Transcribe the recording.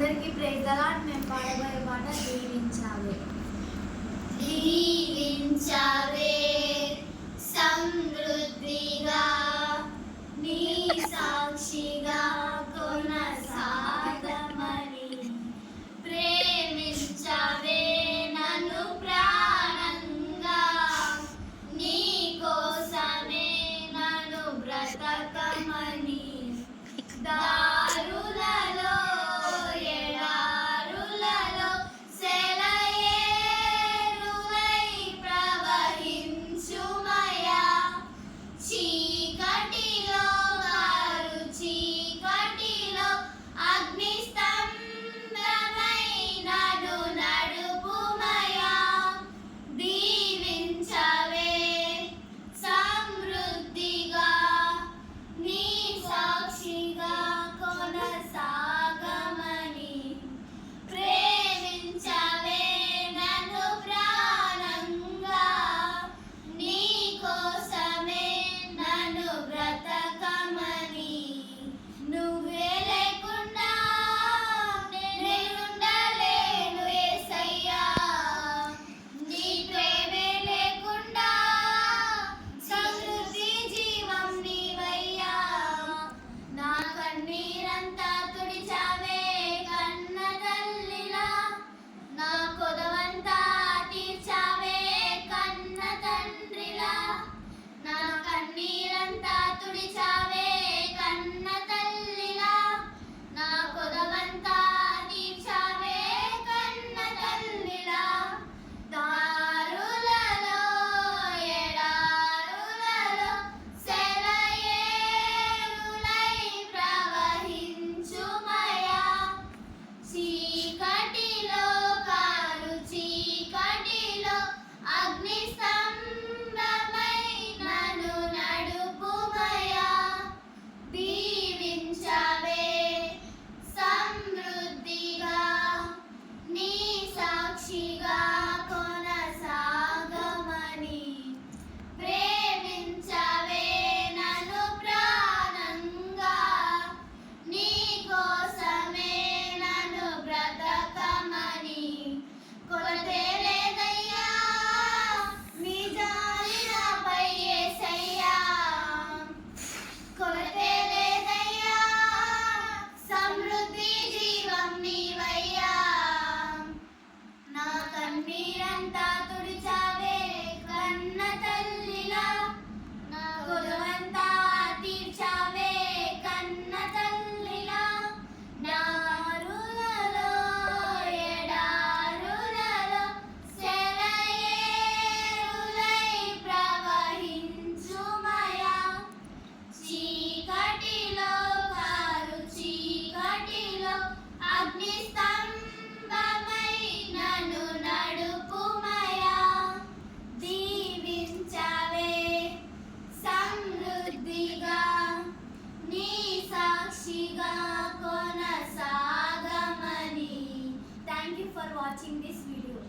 అందరికీ praise the lord. మేము పాడబోయే పాట దీవించావే. దీవించావే సమృద్ధిగా నీ సాక్షిగా కొనసాగమని, ప్రేమించావే నన్ను ప్రాణంగా, నీ కోసమే నన్ను బ్రతకమని, దారులలో ఎడారులలో సెలయేరులై ప్రవహించుమయా, చీకటిలో కారు చీకటిలో అగ్ని స్తంభమై నన్ను నడుపుమయా, దీవించవే సమృద్ధిగా నీ సాక్షిగా కొనసాగమని, ప్రేమించవే నన్ను ప్రాణంగా, నీ కోసమే నన్ను బ్రతకమని, నువ్వే లేకుండా నేనుండలేను యేసయ్యా, నీ ప్రేమే లేకుండా సమృద్ధి జీవం నీవయ్యా, నా కన్నీరంతా తుడిచావే కన్న తల్లిలా, నా కొదవంతా తీర్చావే కన్న తండ్రిలా, నా కన్నీరంతా తుడిచావే కన్న తల్లిలా, నా కొదవంతా తీర్చావే కన్న తల్లిలా, దారులలో ఎడారులలో సెలయేరులై ప్రవహించుమయా, చీకటిలో కారు చీకటిలో అగ్ని స్తంభమై నన్ను నడుపుమయా, దీవించవే సమృద్ధిగా నీ సాక్షిగా కొనసాగమని, ప్రేమించవే నన్ను ప్రాణంగా, నీ కోసమే నన్ను బ్రతకమని, కొలతే లేదయ్యా నీ జాలి నాపై యేసయ్యా, కొలతే లేదయ్యా సమృద్ధి జీవం నీవయ్యా, నా కన్నీరంతా తుడిచావే కన్న తల్లిలా, నా కొదవంతా తీర్చావే కన్న తల్లిలా, దారులలో ఎడారులలో సెలయేరులై ప్రవహించుమయా, చీకటిలో కారు చీకటిలో అగ్ని స్తంభమై నన్ను నడుపుమయా, దీవించవే సమృద్ధిగా నీ సాక్షిగా కొనసాగమని. Thank you for watching this video.